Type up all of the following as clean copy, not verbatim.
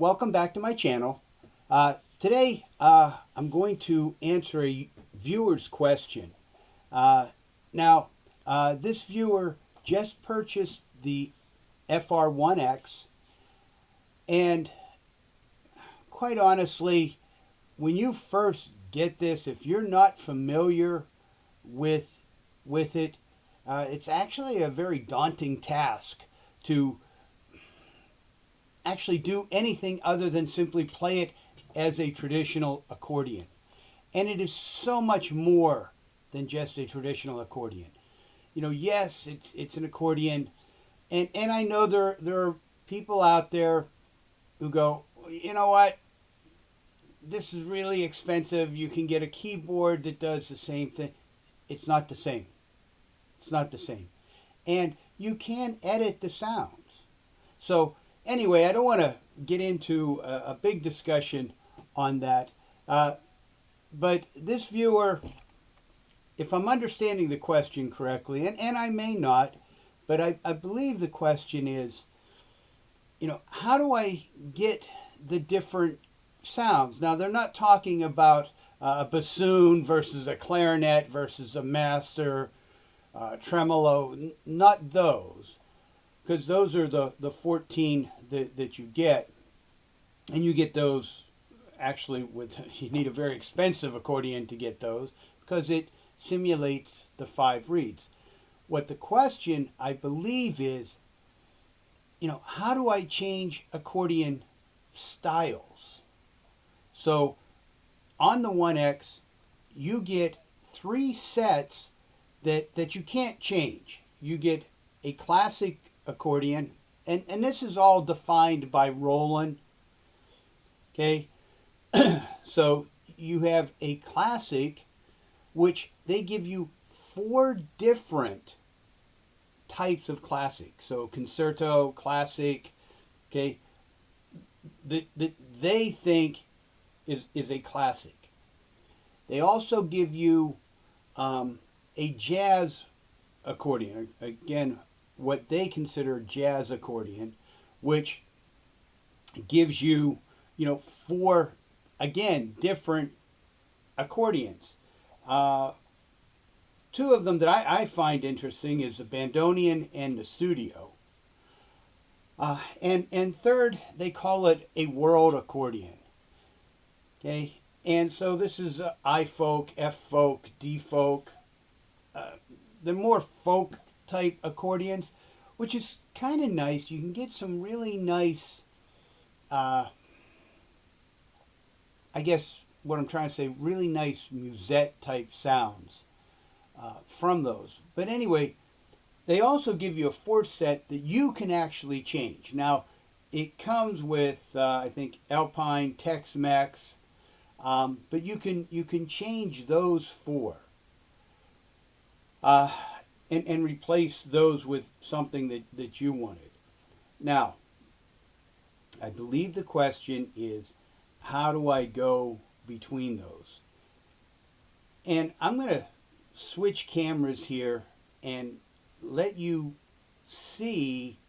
welcome back to my channel. Today I'm going to answer a viewer's question. This viewer just purchased the FR-1x, and quite honestly, when you first get this, if you're not familiar with it, it's actually a very daunting task to actually do anything other than simply play it as a traditional accordion. And it is so much more than just a traditional accordion. You know, yes, it's an accordion, and I know there are people out there who go, you know what, this is really expensive. You can get a keyboard that does the same thing. It's not the same. It's not the same. And you can edit the sounds. So anyway, I don't want to get into a big discussion on that. But this viewer, if I'm understanding the question correctly, and I may not, but I believe the question is, you know, how do I get the different sounds? Now, they're not talking about a bassoon versus a clarinet versus a master, tremolo, not those. Because those are the 14 that you get. And you get those actually you need a very expensive accordion to get those because it simulates the 5 reeds. What the question, I believe, is, you know, how do I change accordion styles? So on the 1X, you get 3 sets that you can't change. You get a classic accordion, and this is all defined by Roland. Okay, so you have a classic, which they give you 4 different types of classic. So concerto, classic, okay, that they think is a classic. They also give you a jazz accordion, again, what they consider jazz accordion, which gives you, you know, 4, again, different accordions. 2 of them that I find interesting is the bandoneon and the studio. And third, they call it a world accordion. Okay, and so this is I folk, F folk, D folk. They're more folk type accordions, which is kind of nice. You can get some really nice, I guess what I'm trying to say, really nice musette type sounds from those. But anyway, they also give you a 4th set that you can actually change. Now, it comes with, I think, Alpine, Tex-Mex, but you can change those 4. And replace those with something that you wanted. Now, I believe the question is, how do I go between those? And I'm going to switch cameras here and let you see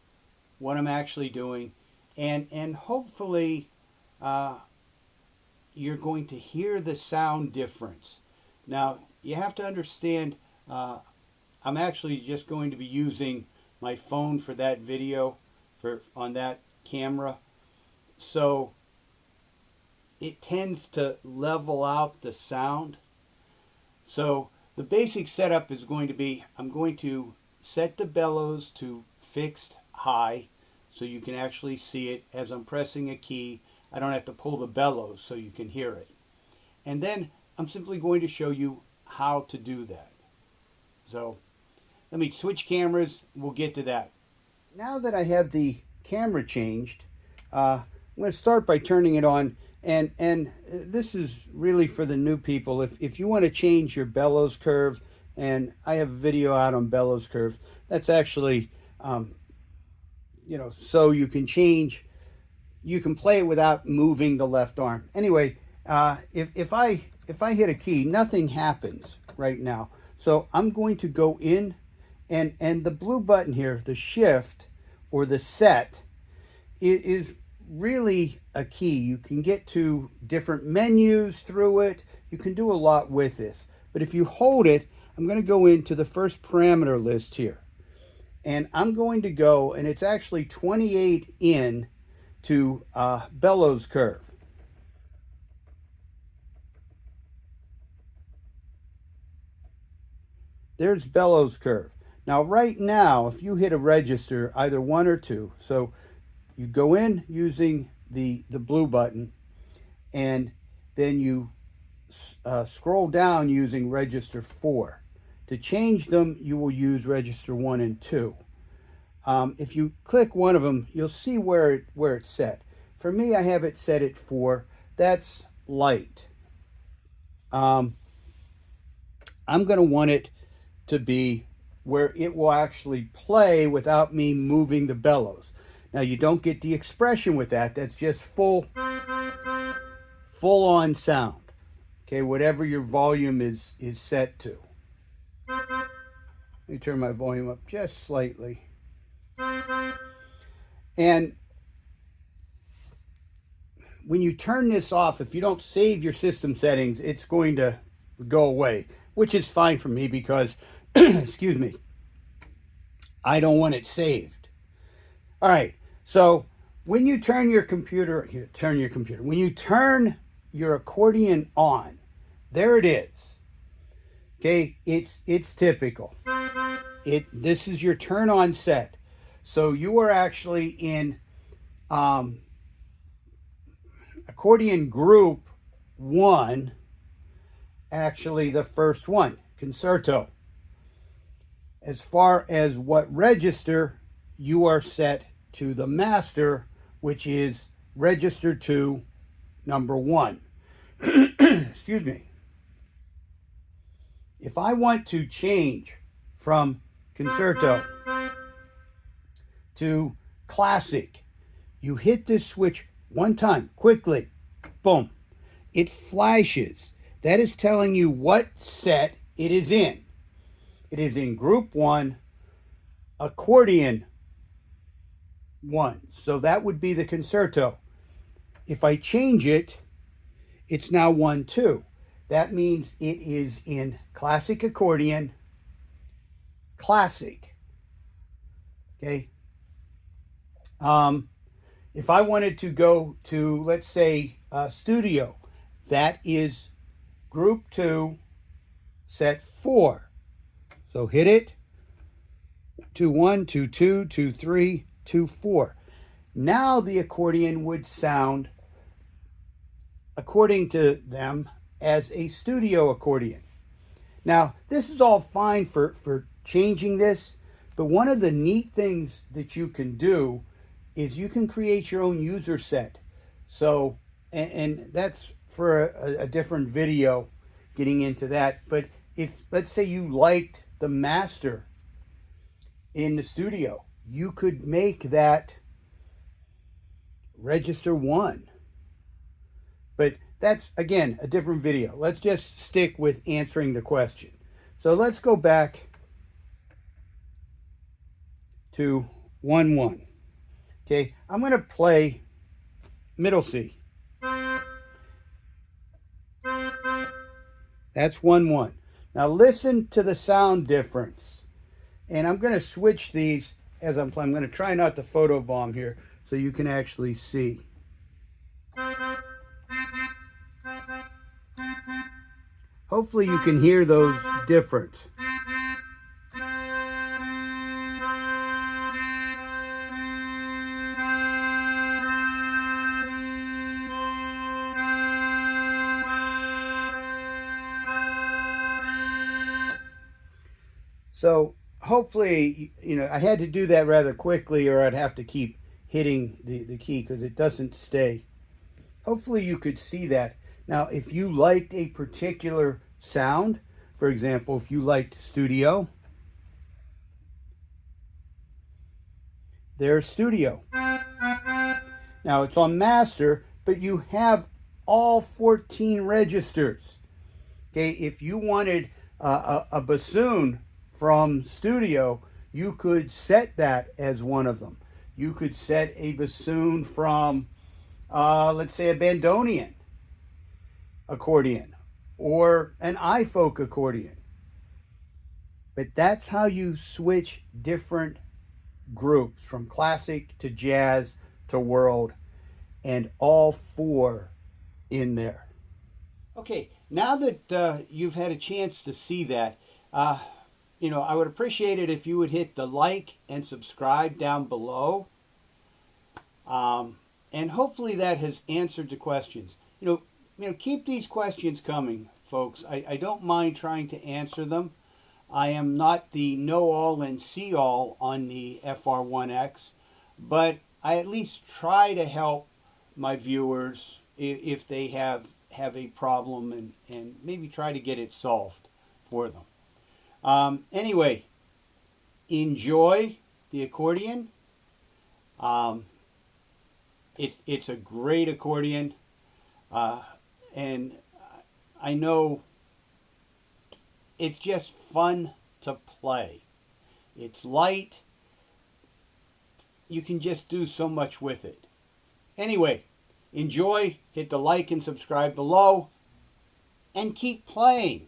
what I'm actually doing, and hopefully you're going to hear the sound difference. Now, you have to understand, I'm actually just going to be using my phone for that video, on that camera. So it tends to level out the sound. So the basic setup is going to be, I'm going to set the bellows to fixed high so you can actually see it as I'm pressing a key. I don't have to pull the bellows so you can hear it. And then I'm simply going to show you how to do that. So let me switch cameras. We'll get to that. Now that I have the camera changed, I'm going to start by turning it on. And this is really for the new people. If you want to change your bellows curve, and I have a video out on bellows curve, that's actually, you know, so you can change, you can play it without moving the left arm. Anyway, if I hit a key, nothing happens right now. So I'm going to go in, and the blue button here, the shift or the set, is really a key. You can get to different menus through it. You can do a lot with this. But if you hold it, I'm going to go into the first parameter list here. And I'm going to go, and it's actually 28 in to bellows curve. There's bellows curve. Now right now, if you hit a register, either 1 or 2, so you go in using the blue button, and then you scroll down using register 4. To change them, you will use register 1 and 2. If you click one of them, you'll see where it's set. For me, I have it set at 4. That's light. I'm going to want it to be where it will actually play without me moving the bellows. Now, you don't get the expression with that. That's just full on sound. Okay, whatever your volume is set to. Let me turn my volume up just slightly. And when you turn this off, if you don't save your system settings, it's going to go away, which is fine for me because, excuse me, I don't want it saved. All right, so when you turn your computer, when you turn your accordion on, there it is. Okay, it's typical. This is your turn on set. So you are actually in accordion group 1, actually the first one, concerto. As far as what register, you are set to the master, which is register 2, number 1. Excuse me. If I want to change from concerto to classic, you hit this switch one time, quickly, boom. It flashes. That is telling you what set it is in. It is in group 1, accordion 1. So that would be the concerto. If I change it, it's now 1, 2. That means it is in classic accordion, classic. Okay. If I wanted to go to, let's say, studio, that is group 2, set 4. So hit it, 2, 1, 2, 2, 2, 3, 2, 4. Now the accordion would sound, according to them, as a studio accordion. Now, this is all fine for changing this, but one of the neat things that you can do is you can create your own user set. So, and that's for a different video, getting into that. But if, let's say you liked the master in the studio, you could make that register 1. But that's, again, a different video. Let's just stick with answering the question. So let's go back to 1, 1. Okay, I'm going to play middle C. That's 1, 1. Now listen to the sound difference. And I'm going to switch these as I'm playing. I'm going to try not to photobomb here so you can actually see. Hopefully you can hear those difference. So hopefully, I had to do that rather quickly or I'd have to keep hitting the key because it doesn't stay. Hopefully you could see that. Now, if you liked a particular sound, for example, if you liked studio, there's studio. Now, it's on master, but you have all 14 registers. Okay, if you wanted a bassoon from studio, you could set that as one of them. You could set a bassoon from let's say a bandoneon accordion or an ifolk accordion. But that's how you switch different groups from classic to jazz to world, and all four in there. Okay, now that you've had a chance to see that, I would appreciate it if you would hit the like and subscribe down below. And hopefully that has answered the questions. Keep these questions coming, folks. I don't mind trying to answer them. I am not the know-all and see-all on the FR-1X, but I at least try to help my viewers if they have a problem and maybe try to get it solved for them. Anyway, enjoy the accordion. It's a great accordion, and I know it's just fun to play. It's light. You can just do so much with it. Anyway, enjoy, hit the like and subscribe below, and keep playing.